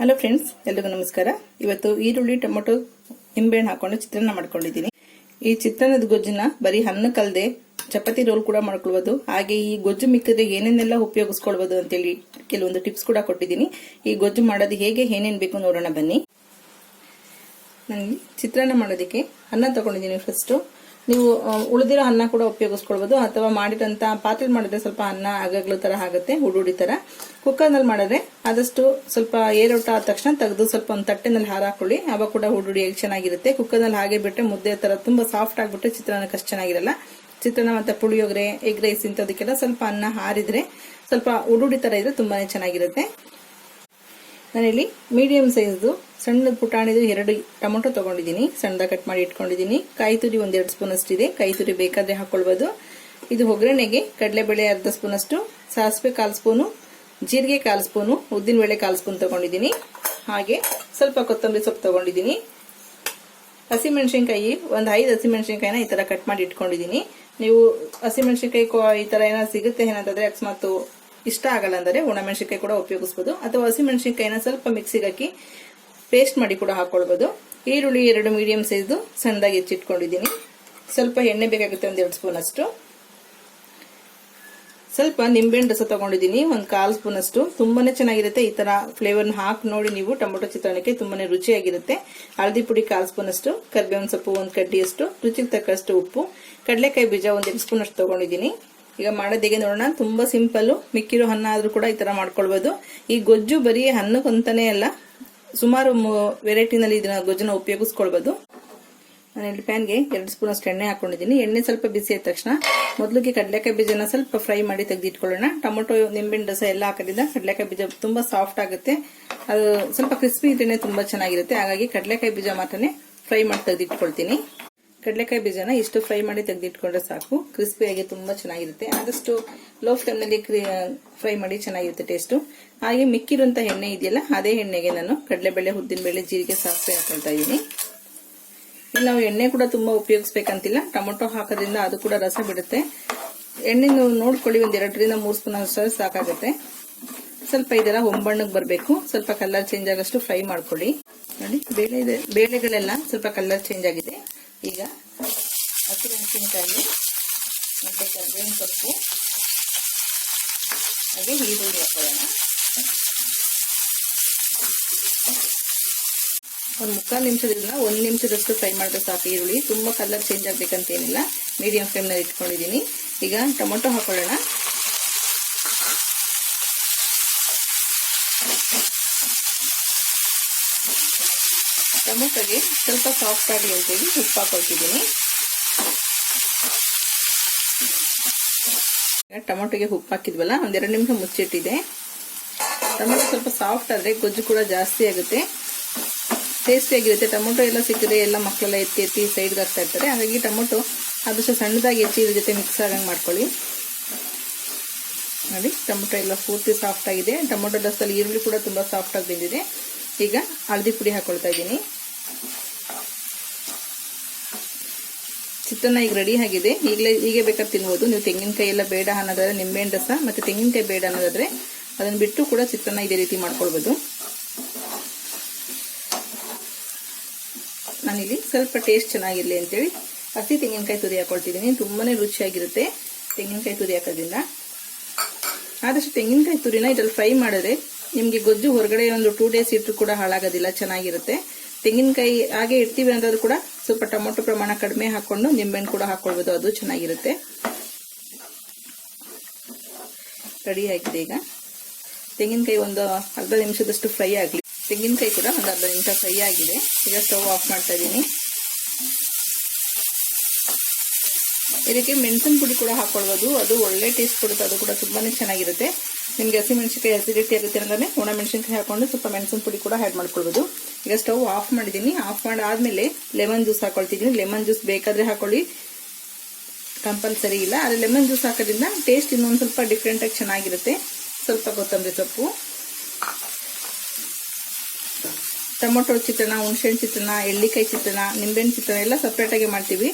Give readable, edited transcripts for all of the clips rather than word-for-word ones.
Hello friends, ಎಲ್ಲರಿಗೂ ನಮಸ್ಕಾರ. ಇವತ್ತು ಈರುಳ್ಳಿ ಟೊಮೊಟೊ ನಿಂಬೆಹಣ್ಣು ಹಾಕೊಂಡು ಚಿತ್ರಾನ್ನ ಮಾಡ್ಕೊಂಡಿದ್ದೀನಿ. ಈ ಚಿತ್ರಾನ್ನದ ಗೊಜ್ಜನ್ನ ಬರೀ ಅನ್ನಕ್ಕಲ್ಲದೆ ಚಪಾತಿ ರೋಲ್ ಕೂಡ ಮಾಡ್ಕೊಳ್ಬಹುದು. ಹಾಗೆ ಈ ಗೊಜ್ಜು ಮಿಕ್ಕಿದ್ರೆ ಏನೇನೆಲ್ಲ ಉಪಯೋಗಿಸ್ಕೊಳ್ಬಹುದು ಅಂತೇಳಿ ಕೆಲವೊಂದು ಟಿಪ್ಸ್ ಕೂಡ ಕೊಟ್ಟಿದ್ದೀನಿ. ಈ ಗೊಜ್ಜು ಮಾಡೋದು ಹೇಗೆ, ಏನೇನು ಬೇಕು ನೋಡೋಣ ಬನ್ನಿ. ನನಗೆ ಚಿತ್ರಾನ್ನ ಮಾಡೋದಕ್ಕೆ ಅನ್ನ ತಗೊಂಡಿದ್ದೀನಿ. ಫಸ್ಟ್ ನೀವು ಉಳಿದಿರೋ ಅನ್ನ ಕೂಡ ಉಪಯೋಗಿಸ್ಕೊಳ್ಬಹುದು, ಅಥವಾ ಮಾಡಿದಂತ ಪಾತ್ರೆ ಮಾಡಿದ್ರೆ ಸ್ವಲ್ಪ ಅನ್ನ ಅಗಗ್ಲು ತರ ಆಗುತ್ತೆ, ಹುಡುಡಿ ತರ. ಕುಕ್ಕರ್ನಲ್ಲಿ ಮಾಡಿದ್ರೆ ಆದಷ್ಟು ಸ್ವಲ್ಪ ಏರೋಟ ಆದ ತಕ್ಷಣ ತೆಗೆದು ಸ್ವಲ್ಪ ಒಂದು ತಟ್ಟೆನಲ್ಲಿ ಹಾರಾಕೊಳ್ಳಿ, ಅವಾಗ ಕೂಡ ಹುಡುಡಿ ಚೆನ್ನಾಗಿರುತ್ತೆ. ಕುಕ್ಕರ್ನಲ್ಲಿ ಹಾಗೆ ಬಿಟ್ಟರೆ ಮುದ್ದೆ ತರ ತುಂಬಾ ಸಾಫ್ಟ್ ಆಗಿಬಿಟ್ರೆ ಚಿತ್ರಾನ್ನಕ್ಕೆ ಅಷ್ಟು ಚೆನ್ನಾಗಿರಲ್ಲ. ಚಿತ್ರಾನ್ನ ಮತ್ತೆ ಪುಳಿಯೋಗರೆ, ಎಗ್ ರೈಸ್ ಇಂಥದಕ್ಕೆಲ್ಲ ಸ್ವಲ್ಪ ಅನ್ನ ಹಾರಿದ್ರೆ ಸ್ವಲ್ಪ ಉಡುಡಿ ತರ ಇದ್ರೆ ತುಂಬಾನೇ ಚೆನ್ನಾಗಿರುತ್ತೆ. ನಾನಿಲ್ಲಿ ಮೀಡಿಯಂ ಸೈಜ್ದು ಸಣ್ಣ ಪುಟಾಣಿದು 2 ಟೊಮೊಟೊ ತಗೊಂಡಿದ್ದೀನಿ, ಸಣ್ಣದಾಗಿ ಕಟ್ ಮಾಡಿ ಇಟ್ಕೊಂಡಿದ್ದೀನಿ. ಕಾಯಿ ತುರಿ 1-2 ಸ್ಪೂನ್ ಅಷ್ಟಿದೆ, ಕಾಯಿ ತುರಿ ಬೇಕಾದ್ರೆ ಹಾಕೊಳ್ಬಹುದು. ಇದು ಒಗ್ಗರಣೆಗೆ ಕಡಲೆಬೇಳೆ ಅರ್ಧ ಸ್ಪೂನ್ ಅಷ್ಟು, ಸಾಸಿವೆ 1/4 ಸ್ಪೂನು, ಜೀರಿಗೆ 1/4 ಸ್ಪೂನು, ಉದ್ದಿನಬೇಳೆ 1/4 ಸ್ಪೂನ್ ತಗೊಂಡಿದ್ದೀನಿ. ಹಾಗೆ ಸ್ವಲ್ಪ ಕೊತ್ತಂಬರಿ ಸೊಪ್ಪು ತಗೊಂಡಿದ್ದೀನಿ. ಹಸಿಮೆಣಸಿನ್ಕಾಯಿ ಒಂದು 5 ಹಸಿಮೆಣಸಿನ್ಕಾಯಿನ ಈ ತರ ಕಟ್ ಮಾಡಿ ಇಟ್ಕೊಂಡಿದ್ದೀನಿ. ನೀವು ಹಸಿಮೆಣಸಿನ್ಕಾಯಿ ಈ ತರ ಏನಾದ್ರು ಸಿಗುತ್ತೆ ಏನಂತಂದ್ರೆ ಅಕಸ್ಮಾತ್ ಇಷ್ಟ ಆಗಲ್ಲ ಅಂದ್ರೆ ಒಣಮೆಣಸಿನ್ಕಾಯಿ ಕೂಡ ಉಪಯೋಗಿಸಬಹುದು, ಅಥವಾ ಹಸಿಮೆಣಸಿನ್ಕಾಯಿನ ಸ್ವಲ್ಪ ಮಿಕ್ಸಿಗೆ ಹಾಕಿ ಪೇಸ್ಟ್ ಮಾಡಿ ಕೂಡ ಹಾಕೊಳ್ಬಹುದು. ಈರುಳ್ಳಿ 2 ಮೀಡಿಯಂ ಸೈಜ್ ಸಣ್ಣದಾಗಿ ಹೆಚ್ಚಿಟ್ಕೊಂಡಿದ್ದೀನಿ. ಸ್ವಲ್ಪ ಎಣ್ಣೆ ಬೇಕಾಗುತ್ತೆ, 1-2 ಸ್ಪೂನ್ ಅಷ್ಟು. ಸ್ವಲ್ಪ ನಿಂಬೆಹಣ್ಣು ರಸ ತಗೊಂಡಿದ್ದೀನಿ, 1/4 ಸ್ಪೂನ್ ಅಷ್ಟು. ತುಂಬಾನೇ ಚೆನ್ನಾಗಿರುತ್ತೆ. ಈ ತರ ಫ್ಲೇವರ್ನ ಹಾಕಿ ನೋಡಿ ನೀವು ಟೊಮೊಟೊ ಚಿತ್ರಾನ್ನಕ್ಕೆ, ತುಂಬಾನೇ ರುಚಿಯಾಗಿರುತ್ತೆ. ಹಳದಿ ಪುಡಿ 1/4 ಸ್ಪೂನ್ ಅಷ್ಟು, ಕರಿಬೇವಿನ ಸೊಪ್ಪು 1 ಕಡ್ಡಿಯಷ್ಟು, ರುಚಿಗೆ ತಕ್ಕಷ್ಟು ಉಪ್ಪು, ಕಡಲೆಕಾಯಿ ಬೀಜ 1 ಸ್ಪೂನ್ ಅಷ್ಟು ತಗೊಂಡಿದ್ದೀನಿ. ಈಗ ಮಾಡೋದು ಹೇಗೆ ನೋಡೋಣ. ತುಂಬಾ ಸಿಂಪಲ್, ಮಿಕ್ಕಿರೋ ಅನ್ನ ಆದ್ರೂ ಕೂಡ ಈ ತರ ಮಾಡ್ಕೊಳ್ಬಹುದು. ಈ ಗೊಜ್ಜು ಬರೀ ಅನ್ನಕ್ಕಂತಾನೆ ಅಲ್ಲ, ಸುಮಾರು ವೆರೈಟಿನಲ್ಲಿ ಇದನ್ನ ಗೊಜ್ಜನ್ನ ಉಪಯೋಗಿಸ್ಕೊಳ್ಬಹುದು. ನಾನು ಇಲ್ಲಿ ಪ್ಯಾನ್ಗೆ 2 ಸ್ಪೂನ್ ಅಷ್ಟು ಎಣ್ಣೆ ಹಾಕೊಂಡಿದ್ದೀನಿ. ಎಣ್ಣೆ ಸ್ವಲ್ಪ ಬಿಸಿ ಆದ ತಕ್ಷಣ ಮೊದಲಿಗೆ ಕಡಲೆಕಾಯಿ ಬೀಜನ ಸ್ವಲ್ಪ ಫ್ರೈ ಮಾಡಿ ತೆಗೆದಿಟ್ಕೊಳ್ಳೋಣ. ಟೊಮೊಟೊ, ನಿಂಬೆಹಣ್ಣು ರಸ ಎಲ್ಲ ಹಾಕೋದ್ರಿಂದ ಕಡಲೆಕಾಯಿ ಬೀಜ ತುಂಬಾ ಸಾಫ್ಟ್ ಆಗುತ್ತೆ. ಅದು ಸ್ವಲ್ಪ ಕ್ರಿಸ್ಪಿ ಇದ್ರೇನೆ ತುಂಬಾ ಚೆನ್ನಾಗಿರುತ್ತೆ. ಹಾಗಾಗಿ ಕಡಲೆಕಾಯಿ ಬೀಜ ಮಾತ್ರನೇ ಫ್ರೈ ಮಾಡಿ ತೆಗೆದಿಟ್ಕೊಳ್ತೀನಿ. ಕಡಲೆಕಾಯಿ ಬೀಜನ ಇಷ್ಟು ಫ್ರೈ ಮಾಡಿ ತೆಗೆದಿಟ್ಕೊಂಡ್ರೆ ಸಾಕು, ಕ್ರಿಸ್ಪಿಯಾಗಿ ತುಂಬಾ ಚೆನ್ನಾಗಿರುತ್ತೆ. ಆದಷ್ಟು ಲೋ ಫ್ಲೇಮ್ ನಲ್ಲಿ ಫ್ರೈ ಮಾಡಿ ಚೆನ್ನಾಗಿರುತ್ತೆ ಟೇಸ್ಟ್. ಹಾಗೆ ಮಿಕ್ಕಿರುವಂತ ಎಣ್ಣೆ ಇದೆಯಲ್ಲ, ಅದೇ ಎಣ್ಣೆಗೆ ನಾನು ಕಡಲೆಬೇಳೆ, ಉದ್ದಿನಬೇಳೆ, ಜೀರಿಗೆ, ಸಾಸಿವೆ ಹಾಕೊಳ್ತಾ ಇದ್ದೀನಿ. ಇಲ್ಲಿ ನಾವು ಎಣ್ಣೆ ಕೂಡ ತುಂಬಾ ಉಪಯೋಗಿಸ್ಬೇಕಂತಿಲ್ಲ, ಟೊಮೊಟೊ ಹಾಕೋದ್ರಿಂದ ಅದು ಕೂಡ ರಸ ಬಿಡುತ್ತೆ. ಎಣ್ಣೆ ನೋಡ್ಕೊಳ್ಳಿ, 2-3 ಸ್ಪೂನ್ ಅಷ್ಟು ಸಾಕಾಗುತ್ತೆ. ಸ್ವಲ್ಪ ಇದೆಲ್ಲ ಹೊಂಬಣ್ಣಕ್ಕೆ ಬರಬೇಕು, ಸ್ವಲ್ಪ ಕಲರ್ ಚೇಂಜ್ ಆಗಷ್ಟು ಫ್ರೈ ಮಾಡ್ಕೊಳ್ಳಿ. ನೋಡಿ, ಬೇಳೆಗಳೆಲ್ಲ ಸ್ವಲ್ಪ ಕಲರ್ ಚೇಂಜ್ ಆಗಿದೆ. ಈಗ ಹಸಿಮೆಣಸಿನಕಾಯಿ ಮತ್ತೆ ಕರಿಬೇವಿನ ಸೊಪ್ಪು ಹಾಗೆ ಈರುಳ್ಳಿ ಹಾಕೊಳ್ಳೋಣ. ಒಂದು 3/4 ನಿಮಿಷದಿಂದ 1 ನಿಮಿಷದಷ್ಟು ಫ್ರೈ ಮಾಡಿದ್ರೆ ಸಾಕು. ಈರುಳ್ಳಿ ತುಂಬಾ ಕಲರ್ ಚೇಂಜ್ ಆಗ್ಬೇಕಂತ ಏನಿಲ್ಲ, ಮೀಡಿಯಂ ಫ್ಲೇಮ್ ನಲ್ಲಿ ಇಟ್ಕೊಂಡಿದ್ದೀನಿ. ಈಗ ಟೊಮೊಟೊ ಹಾಕೊಳ್ಳೋಣ. ಟೊಮೊಟೊಗೆ ಸ್ವಲ್ಪ ಸಾಫ್ಟ್ ಆಗಿ ಅಂತೇಳಿ ಉಪ್ಪು ಹಾಕೊಳ್ತಿದ್ದೀನಿ. ಟೊಮೊಟೊಗೆ ಉಪ್ಪು ಹಾಕಿದ್ವಲ್ಲ, 1-2 ನಿಮಿಷ ಮುಚ್ಚಿಟ್ಟಿದೆ. ಟೊಮೊಟೊ ಸ್ವಲ್ಪ ಸಾಫ್ಟ್ ಆದ್ರೆ ಗೊಜ್ಜು ಕೂಡ ಜಾಸ್ತಿ ಆಗುತ್ತೆ, ಟೇಸ್ಟಿ ಆಗಿರುತ್ತೆ. ಟೊಮೊಟೊ ಎಲ್ಲ ಸಿಕ್ಕಿದ್ರೆ ಎಲ್ಲ ಮಕ್ಕಳೆಲ್ಲ ಎತ್ತಿ ಸೈಡ್ಗೆ ಹಾಕ್ತಾ ಇರ್ತಾರೆ. ಹಾಗಾಗಿ ಟೊಮೊಟೊ ಆದಷ್ಟು ಸಣ್ಣದಾಗಿ ಹೆಚ್ಚಿ ಇದ್ರ ಜೊತೆ ಮಿಕ್ಸ್ ಆಗಂಗೆ ಮಾಡ್ಕೊಳ್ಳಿ. ನೋಡಿ, ಟೊಮೊಟೊ ಎಲ್ಲ ಪೂರ್ತಿ ಸಾಫ್ಟ್ ಆಗಿದೆ. ಟೊಮೊಟೊ ರಸದಲ್ಲಿ ಈರುಳ್ಳಿ ಕೂಡ ತುಂಬಾ ಸಾಫ್ಟ್ ಆಗಿ ಬೆಂದಿದೆ. ಈಗ ಹಳದಿ ಪುಡಿ ಹಾಕೊಳ್ತಾ ಇದ್ದೀನಿ. ಚಿತ್ರಾನ್ನ ಈಗ ರೆಡಿ ಆಗಿದೆ. ಹೀಗೆ ಬೇಕಾದ್ರೆ ತಿನ್ಬೋದು. ನೀವು ತೆಂಗಿನಕಾಯಿ ಎಲ್ಲ ಬೇಡ ಅನ್ನೋದಾದ್ರೆ ನಿಂಬೆಹಣ್ಣು ರಸ ಮತ್ತೆ ತೆಂಗಿನಕಾಯಿ ಬೇಡ ಅನ್ನೋದಾದ್ರೆ ಅದನ್ನ ಬಿಟ್ಟು ಕೂಡ ಚಿತ್ರಾನ್ನ ಇದೇ ರೀತಿ ಮಾಡ್ಕೊಳ್ಬಹುದು. ನಾನಿಲ್ಲಿ ಸ್ವಲ್ಪ ಟೇಸ್ಟ್ ಚೆನ್ನಾಗಿರ್ಲಿ ಅಂತೇಳಿ ಹಸಿ ತೆಂಗಿನಕಾಯಿ ತುರಿ ಹಾಕೊಳ್ತಿದ್ದೀನಿ. ತುಂಬಾನೇ ರುಚಿಯಾಗಿರುತ್ತೆ ತೆಂಗಿನಕಾಯಿ ತುರಿ ಹಾಕೋದ್ರಿಂದ. ಆದಷ್ಟು ತೆಂಗಿನಕಾಯಿ ತುರಿನ ಇದ್ರಲ್ಲಿ ಫ್ರೈ ಮಾಡಿದ್ರೆ ನಿಮ್ಗೆ ಗೊಜ್ಜು ಹೊರಗಡೆ ಒಂದು 2 ಡೇಸ್ ಇಟ್ಟರು ಕೂಡ ಹಾಳಾಗೋದಿಲ್ಲ, ಚೆನ್ನಾಗಿರುತ್ತೆ. ತೆಂಗಿನಕಾಯಿ ಹಾಗೆ ಇಡ್ತೀವಿ ಅಂತಾದ್ರೂ ಕೂಡ ಸ್ವಲ್ಪ ಟೊಮೊಟೊ ಪ್ರಮಾಣ ಕಡಿಮೆ ಹಾಕೊಂಡು ನಿಂಬೆಹಣ್ಣು ಕೂಡ ಹಾಕೊಳ್ಬಹುದು, ಅದು ಚೆನ್ನಾಗಿರುತ್ತೆ. ರೆಡಿ ಆಗಿದೆ. ಈಗ ತೆಂಗಿನಕಾಯಿ ಒಂದು ಅರ್ಧ ನಿಮಿಷದಷ್ಟು ಫ್ರೈ ಆಗಲಿ. ತೆಂಗಿನಕಾಯಿ ಕೂಡ ಒಂದು ಅರ್ಧ ನಿಮಿಷ ಫ್ರೈ ಆಗಿದೆ. ಈಗ ಸ್ಟವ್ ಆಫ್ ಮಾಡ್ತಾ ಇದ್ದೀನಿ. ಇದಕ್ಕೆ ಮೆಣಸಿನ ಪುಡಿ ಕೂಡ ಹಾಕೊಳ್ಬಹುದು, ಅದು ಒಳ್ಳೆ ಟೇಸ್ಟ್ ಕೊಡುತ್ತೆ, ಅದು ಕೂಡ ತುಂಬಾನೇ ಚೆನ್ನಾಗಿರುತ್ತೆ. ನಿಮ್ಗೆ ಹಸಿಮೆಣಸಿನಕಾಯಿ ಅಸಿಡಿಟಿ ಆಗುತ್ತೆ ಅಂದ್ರೆ ಒಣಮೆಣಸಿನಕಾಯಿ ಹಾಕೊಂಡು ಸ್ವಲ್ಪ ಮೆಣಸಿನ ಪುಡಿ ಕೂಡ ಆಡ್ ಮಾಡ್ಕೊಳ್ಬಹುದು. ಈಗ ಸ್ಟವ್ ಆಫ್ ಮಾಡಿದ್ದೀನಿ. ಆಫ್ ಮಾಡಾದ್ಮೇಲೆ ಲೆಮನ್ ಜ್ಯೂಸ್ ಹಾಕೊಳ್ತಿದ್ದೀನಿ. ಲೆಮನ್ ಜ್ಯೂಸ್ ಬೇಕಾದ್ರೆ ಹಾಕೊಳ್ಳಿ, ಕಂಪಲ್ಸರಿ ಇಲ್ಲ. ಆದ್ರೆ ಲೆಮನ್ ಜ್ಯೂಸ್ ಹಾಕೋದ್ರಿಂದ ಟೇಸ್ಟ್ ಇನ್ನೊಂದು ಸ್ವಲ್ಪ ಡಿಫ್ರೆಂಟ್ ಆಗಿ ಚೆನ್ನಾಗಿರುತ್ತೆ. ಸ್ವಲ್ಪ ಕೊತ್ತಂಬರಿ ಸೊಪ್ಪು. ಟೊಮೊಟೊ ಚಿತ್ರಾನ್ನ, ಹುಣಸೆಹಣ್ಣು ಚಿತ್ರಾನ್ನ, ಎಳ್ಳಿಕಾಯಿ ಚಿತ್ರಾನ್ನ, ನಿಂಬೆಹಣ್ಣು ಚಿತ್ರಾನ್ನ ಎಲ್ಲ ಸಪ್ರೇಟ್ ಆಗಿ ಮಾಡ್ತೀವಿ.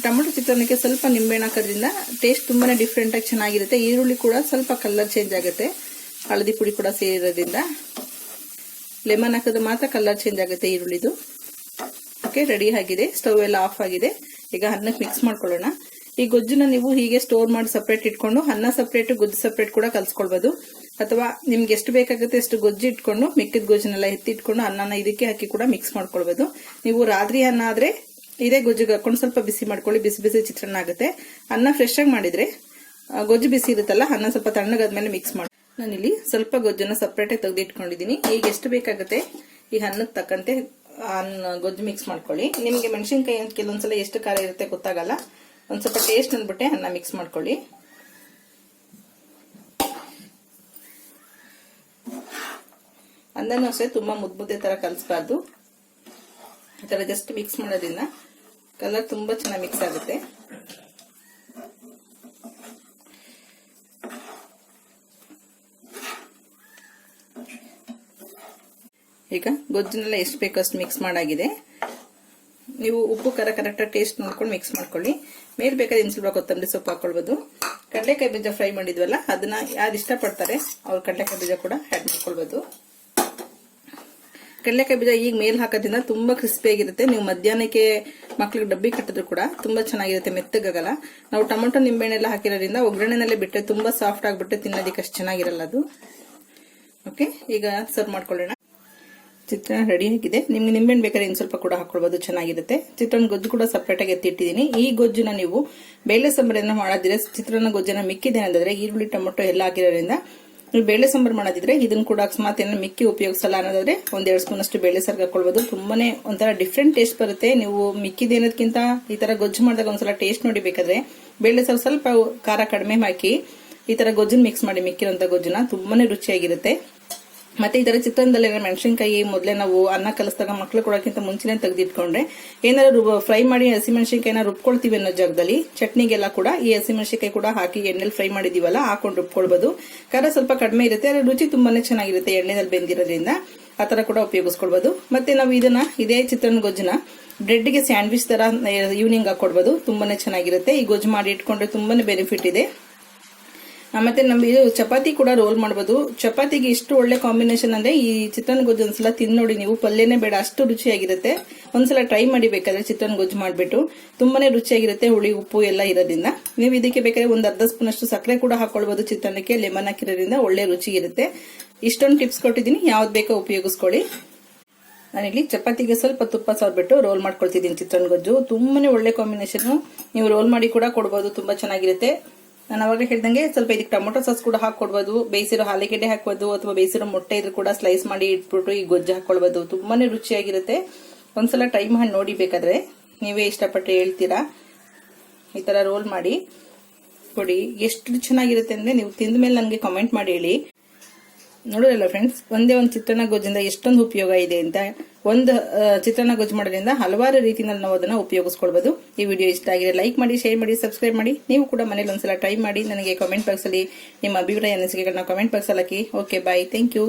ಟೊಮೊಟೊ ಚಿತ್ರಾನ್ನಕ್ಕೆ ಸ್ವಲ್ಪ ನಿಂಬೆಹಣ್ಣು ಹಾಕೋದ್ರಿಂದ ಟೇಸ್ಟ್ ತುಂಬಾನೇ ಡಿಫ್ರೆಂಟ್ ಆಗಿ ಚೆನ್ನಾಗಿರುತ್ತೆ. ಈರುಳ್ಳಿ ಕೂಡ ಸ್ವಲ್ಪ ಕಲರ್ ಚೇಂಜ್ ಆಗುತ್ತೆ, ಹಳದಿ ಪುಡಿ ಕೂಡ ಸೇರಿರೋದ್ರಿಂದ. ಲೆಮನ್ ಹಾಕಿದ್ರೆ ಮಾತ್ರ ಕಲರ್ ಚೇಂಜ್ ಆಗುತ್ತೆ ಈರುಳ್ಳಿದು. ಓಕೆ, ರೆಡಿ ಆಗಿದೆ. ಸ್ಟವ್ ಎಲ್ಲ ಆಫ್ ಆಗಿದೆ. ಈಗ ಅನ್ನಕ್ಕೆ ಮಿಕ್ಸ್ ಮಾಡ್ಕೊಳ್ಳೋಣ. ಈ ಗೊಜ್ಜನ್ನ ನೀವು ಹೀಗೆ ಸ್ಟೋರ್ ಮಾಡಿ ಸಪ್ರೇಟ್ ಇಟ್ಕೊಂಡು ಅನ್ನ ಸಪ್ರೇಟ್ ಗೊಜ್ಜು ಸಪ್ರೇಟ್ ಕೂಡ ಕಲ್ಸ್ಕೊಳ್ಬಹುದು. ಅಥವಾ ನಿಮ್ಗೆ ಎಷ್ಟು ಬೇಕಾಗುತ್ತೆ ಅಷ್ಟು ಗೊಜ್ಜು ಇಟ್ಕೊಂಡು ಮಿಕ್ಕಿದ ಗೊಜ್ಜನ್ನೆಲ್ಲ ಎತ್ತಿಟ್ಕೊಂಡು ಅನ್ನನ ಇದಕ್ಕೆ ಹಾಕಿ ಕೂಡ ಮಿಕ್ಸ್ ಮಾಡ್ಕೊಳ್ಬಹುದು. ನೀವು ರಾತ್ರಿ ಅನ್ನ ಆದ್ರೆ ಇದೇ ಗೊಜ್ಜಿಗೆ ಹಾಕೊಂಡು ಸ್ವಲ್ಪ ಬಿಸಿ ಮಾಡ್ಕೊಳ್ಳಿ, ಬಿಸಿ ಬಿಸಿ ಚಿತ್ರಾನ್ನ ಆಗುತ್ತೆ. ಅನ್ನ ಫ್ರೆಶ್ ಆಗಿ ಮಾಡಿದ್ರೆ ಗೊಜ್ಜು ಬಿಸಿ ಇರುತ್ತಲ್ಲ, ಅನ್ನ ಸ್ವಲ್ಪ ತಣ್ಣಗಾದ್ಮೇಲೆ ಮಿಕ್ಸ್ ಮಾಡಿ. ನಾನಿಲ್ಲಿ ಸ್ವಲ್ಪ ಗೊಜ್ಜನ್ನ ಸಪ್ರೇಟ್ ಆಗಿ ತೆಗೆದು ಇಟ್ಕೊಂಡಿದ್ದೀನಿ. ಈಗ ಎಷ್ಟು ಬೇಕಾಗುತ್ತೆ ಈ ಅನ್ನಕ್ಕೆ ತಕ್ಕಂತೆ ಗೊಜ್ಜು ಮಿಕ್ಸ್ ಮಾಡ್ಕೊಳ್ಳಿ. ನಿಮಗೆ ಮೆಣಸಿನ್ಕಾಯಿ ಕೆಲವೊಂದ್ಸಲ ಎಷ್ಟು ಖಾರ ಇರುತ್ತೆ ಗೊತ್ತಾಗಲ್ಲ. ಒಂದ್ ಸ್ವಲ್ಪ ಟೇಸ್ಟ್ ಅಂದ್ಬಿಟ್ಟೆ ಅನ್ನ ಮಿಕ್ಸ್ ಮಾಡ್ಕೊಳ್ಳಿ. ಅನ್ನನೂ ಅಷ್ಟೇ ತುಂಬಾ ಮುದ್ದೆ ತರ ಕಲಿಸಬಾರ್ದು. ಈ ತರ ಜಸ್ಟ್ ಮಿಕ್ಸ್ ಮಾಡೋದ್ರಿಂದ ಕಲರ್ ತುಂಬಾ ಚೆನ್ನಾಗಿ ಮಿಕ್ಸ್ ಆಗುತ್ತೆ. ಈಗ ಗೊಜ್ಜನ್ನೆಲ್ಲ ಎಷ್ಟು ಬೇಕೋ ಅಷ್ಟು ಮಿಕ್ಸ್ ಮಾಡಾಗಿದೆ. ನೀವು ಉಪ್ಪು ಖಾರ ಕರೆಕ್ಟಾಗಿ ಟೇಸ್ಟ್ ನೋಡ್ಕೊಂಡು ಮಿಕ್ಸ್ ಮಾಡ್ಕೊಳ್ಳಿ. ಮೇಲೆ ಬೇಕಾದ್ರೆ ಇನ್ನು ಸ್ವಲ್ಪ ಕೊತ್ತಂಬರಿ ಸೊಪ್ಪು ಹಾಕೊಳ್ಬಹುದು. ಕಡಲೆಕಾಯಿ ಬೀಜ ಫ್ರೈ ಮಾಡಿದ್ವಲ್ಲ, ಅದನ್ನ ಯಾರು ಇಷ್ಟಪಡ್ತಾರೆ ಅವ್ರು ಕಡಲೆಕಾಯಿ ಬೀಜ ಕೂಡ ಆಡ್ ಮಾಡ್ಕೊಳ್ಬಹುದು. ಕಡಲೆಕಾಯಿ ಬೀಜ ಈಗ ಮೇಲ್ ಹಾಕೋದ್ರಿಂದ ತುಂಬಾ ಕ್ರಿಸ್ಪಿ ಆಗಿರುತ್ತೆ. ನೀವು ಮಧ್ಯಾಹ್ನಕ್ಕೆ ಮಕ್ಳಿಗೆ ಡಬ್ಬಿ ಕಟ್ಟಿದ್ರು ಕೂಡ ತುಂಬಾ ಚೆನ್ನಾಗಿರುತ್ತೆ, ಮೆತ್ತಗಾಗಲ್ಲ. ನಾವು ಟೊಮೊಟೊ ನಿಂಬೆಹಣ್ಣೆಲ್ಲ ಹಾಕಿರೋದ್ರಿಂದ ಒಗ್ಗರಣೆನಲ್ಲೇ ಬಿಟ್ಟರೆ ತುಂಬಾ ಸಾಫ್ಟ್ ಆಗಿಬಿಟ್ಟು ತಿನ್ನೋದಕ್ಕೆ ಅಷ್ಟು ಚೆನ್ನಾಗಿರಲ್ಲ ಅದು. ಓಕೆ, ಈಗ ಸರ್ವ್ ಮಾಡ್ಕೊಳ್ಳೋಣ. ಚಿತ್ರಾನ್ನ ರೆಡಿ ಆಗಿದೆ. ನಿಮ್ಗೆ ನಿಂಬೆಹಣ್ಣು ಬೇಕಾದ್ರೆ ಇನ್ನು ಸ್ವಲ್ಪ ಕೂಡ ಹಾಕೊಳ್ಬಹುದು, ಚೆನ್ನಾಗಿರುತ್ತೆ. ಚಿತ್ರಾನ್ನ ಗೊಜ್ಜು ಕೂಡ ಸಪರೇಟ್ ಆಗಿ ಎತ್ತಿಟ್ಟಿದ್ದೀನಿ. ಈ ಗೊಜ್ಜುನ ನೀವು ಬೇಳೆ ಸಾಂಬಾರನ್ನ ಮಾಡೋದಿದ್ರೆ ಚಿತ್ರಾನ್ನ ಗೊಜ್ಜನ್ನ ಮಿಕ್ಕಿದೇನಂದ್ರೆ ಈರುಳ್ಳಿ ಟೊಮೊಟೊ ಎಲ್ಲ ಹಾಕಿರೋದ್ರಿಂದ ನೀವು ಬೇಳೆ ಸಾಂಬಾರು ಮಾಡೋದಿದ್ರೆ ಇದನ್ನ ಕೂಡ ಅಕಸ್ಮಾತ್ ಏನಾದ್ರು ಮಿಕ್ಕಿ ಉಪಯೋಗಿಸಲ್ಲ ಅನ್ನೋದಾದ್ರೆ 1-2 ಸ್ಪೂನ್ ಅಷ್ಟು ಬೇಳೆ ಸಾರು ಹಾಕೊಳ್ಬಹುದು. ತುಂಬಾನೇ ಒಂಥರ ಡಿಫ್ರೆಂಟ್ ಟೇಸ್ಟ್ ಬರುತ್ತೆ. ನೀವು ಮಿಕ್ಕಿದೇನೋದಕ್ಕಿಂತ ಈ ತರ ಗೊಜ್ಜು ಮಾಡಿದಾಗ ಒಂದ್ಸಲ ಟೇಸ್ಟ್ ನೋಡಿ ಬೇಕಾದ್ರೆ ಬೇಳೆ ಸಾರು ಸ್ವಲ್ಪ ಖಾರ ಕಡಿಮೆ ಹಾಕಿ ಈ ತರ ಗೊಜ್ಜನ್ನ ಮಿಕ್ಸ್ ಮಾಡಿ ಮಿಕ್ಕಿರೋಂಥ ಗೊಜ್ಜನ್ನ ತುಂಬಾನೇ ರುಚಿಯಾಗಿರುತ್ತೆ. ಮತ್ತೆ ಈ ತರ ಚಿತ್ರಾನ್ನದಲ್ಲಿ ಮೆಣಸಿನಕಾಯಿ ಮೊದಲೇ ನಾವು ಅನ್ನ ಕಲಿಸಿದಾಗ ಮಕ್ಳು ಕೊಡೋಕ್ಕಿಂತ ಮುಂಚೆನೆ ತೆಗೆದಿಟ್ಕೊಂಡ್ರೆ ಏನಾದ್ರು ಫ್ರೈ ಮಾಡಿ ಹಸಿಮೆಣಸಿನಕಾಯಿನ ರುಬ್ಕೊಳ್ತೀವಿ ಅನ್ನೋ ಜಾಗದಲ್ಲಿ ಚಟ್ನಿಗೆಲ್ಲ ಕೂಡ ಈ ಹಸಿಮೆಣಸಿನಕಾಯಿ ಕೂಡ ಹಾಕಿ ಎಣ್ಣೆಲಿ ಫ್ರೈ ಮಾಡಿದೀವಲ್ಲ ಹಾಕೊಂಡು ರುಬ್ಕೊಳ್ಬಹುದು. ಖಾರ ಸ್ವಲ್ಪ ಕಡಿಮೆ ಇರುತ್ತೆ, ರುಚಿ ತುಂಬಾನೇ ಚೆನ್ನಾಗಿರುತ್ತೆ ಎಣ್ಣೆನಲ್ಲಿ ಬೆಂದಿರೋದ್ರಿಂದ. ಆ ತರ ಕೂಡ ಉಪಯೋಗಿಸ್ಕೊಳ್ಬಹುದು. ಮತ್ತೆ ನಾವು ಇದೇ ಚಿತ್ರಾನ್ನ ಗೊಜ್ಜನ್ನ ಬ್ರೆಡ್ಗೆ ಸ್ಯಾಂಡ್ವಿಚ್ ತರ ಈವ್ನಿಂಗ್ ಹಾಕೊಡ್ಬಹುದು, ತುಂಬಾನೇ ಚೆನ್ನಾಗಿರುತ್ತೆ. ಈ ಗೊಜ್ಜು ಮಾಡಿ ಇಟ್ಕೊಂಡ್ರೆ ತುಂಬಾನೇ ಬೆನಿಫಿಟ್ ಇದೆ. ಮತ್ತೆ ನಮ್ಗೆ ಚಪಾತಿ ಕೂಡ ರೋಲ್ ಮಾಡಬಹುದು. ಚಪಾತಿಗೆ ಇಷ್ಟು ಒಳ್ಳೆ ಕಾಂಬಿನೇಷನ್ ಅಂದ್ರೆ ಈ ಚಿತ್ರಾನ್ನ ಗೊಜ್ಜು ಒಂದ್ಸಲ ತಿಂದು ನೋಡಿ ನೀವು, ಪಲ್ಯನೇ ಬೇಡ ಅಷ್ಟು ರುಚಿಯಾಗಿರುತ್ತೆ. ಒಂದ್ಸಲ ಟ್ರೈ ಮಾಡಿ ಬೇಕಾದ್ರೆ ಚಿತ್ರಾನ್ನ ಗೊಜ್ಜು ಮಾಡ್ಬಿಟ್ಟು, ತುಂಬಾನೇ ರುಚಿಯಾಗಿರುತ್ತೆ. ಹುಳಿ ಉಪ್ಪು ಎಲ್ಲ ಇರೋದ್ರಿಂದ ನೀವು ಇದಕ್ಕೆ ಬೇಕಾದ್ರೆ 1/2 ಸ್ಪೂನ್ ಅಷ್ಟು ಸಕ್ಕರೆ ಕೂಡ ಹಾಕೊಳ್ಬಹುದು. ಚಿತ್ರಾನ್ನಕ್ಕೆ ಲೆಮನ್ ಹಾಕಿರೋದ್ರಿಂದ ಒಳ್ಳೆ ರುಚಿ ಇರುತ್ತೆ. ಇಷ್ಟೊಂದು ಟಿಪ್ಸ್ ಕೊಟ್ಟಿದ್ದೀನಿ, ಯಾವ್ದು ಬೇಕೋ ಉಪಯೋಗಿಸ್ಕೊಳ್ಳಿ. ನಾನಿಲ್ಲಿ ಚಪಾತಿಗೆ ಸ್ವಲ್ಪ ತುಪ್ಪ ಸವರ್ಬಿಟ್ಟು ರೋಲ್ ಮಾಡ್ಕೊಳ್ತಿದ್ದೀನಿ. ಚಿತ್ರಾನ್ನ ಗೊಜ್ಜು ತುಂಬಾನೇ ಒಳ್ಳೆ ಕಾಂಬಿನೇಷನ್. ನೀವು ರೋಲ್ ಮಾಡಿ ಕೂಡ ಕೊಡಬಹುದು, ತುಂಬಾ ಚೆನ್ನಾಗಿರುತ್ತೆ. ನಾನು ಅವಾಗ ಹೇಳ್ದಂಗೆ ಸ್ವಲ್ಪ ಇದಕ್ಕೆ ಟೊಮೊಟೊ ಸಾಸ್ ಕೂಡ ಹಾಕೊಡ್ಬೋದು, ಬೇಯಿಸಿರೋ ಆಲೂಗೆಡ್ಡೆ ಹಾಕ್ಬೋದು, ಅಥವಾ ಬೇಯಿಸಿರೋ ಮೊಟ್ಟೆ ಇದ್ರೂ ಕೂಡ ಸ್ಲೈಸ್ ಮಾಡಿ ಇಟ್ಬಿಟ್ಟು ಈ ಗೊಜ್ಜು ಹಾಕೊಳ್ಬೋದು. ತುಂಬಾನೇ ರುಚಿಯಾಗಿರುತ್ತೆ. ಒಂದ್ಸಲ ಟ್ರೈ ಮಾಡಿ ನೋಡಿ, ಬೇಕಾದ್ರೆ ನೀವೇ ಇಷ್ಟಪಟ್ಟು ಹೇಳ್ತೀರಾ. ಈ ತರ ರೋಲ್ ಮಾಡಿ ಕೊಡಿ, ಎಷ್ಟು ಚೆನ್ನಾಗಿರುತ್ತೆ ಅಂದ್ರೆ ನೀವು ತಿಂದ ಮೇಲೆ ನನಗೆ ಕಮೆಂಟ್ ಮಾಡಿ ಹೇಳಿ. ನೋಡೋರಲ್ಲ ಫ್ರೆಂಡ್ಸ್, ಒಂದೇ ಒಂದು ಚಿತ್ರಾನ್ನ ಗೊಜ್ಜಿಂದ ಎಷ್ಟೊಂದು ಉಪಯೋಗ ಇದೆ ಅಂತ. ಒಂದು ಚಿತ್ರಾನ್ನ ಗೊಜ್ಜು ಮಾಡೋದ್ರಿಂದ ಹಲವಾರು ರೀತಿಯಲ್ಲಿ ನಾವು ಅದನ್ನ ಉಪಯೋಗಿಸ್ಕೊಳ್ಬಹುದು. ಈ ವಿಡಿಯೋ ಇಷ್ಟ ಆಗಿದೆ ಲೈಕ್ ಮಾಡಿ, ಶೇರ್ ಮಾಡಿ, ಸಬ್ಸ್ಕ್ರೈಬ್ ಮಾಡಿ. ನೀವು ಕೂಡ ಮನೇಲಿ ಒಂದ್ಸಲ ಟ್ರೈ ಮಾಡಿ ನನಗೆ ಕಮೆಂಟ್ ಬಾಕ್ಸ್ ಅಲ್ಲಿ ನಿಮ್ಮ ಅಭಿಪ್ರಾಯ ಅನಿಸಿಕೆಗಳನ್ನ ಕಮೆಂಟ್ ಬಾಕ್ಸ್ ಅಲ್ಲಿ ಹಾಕಿ. Okay, bye, thank you.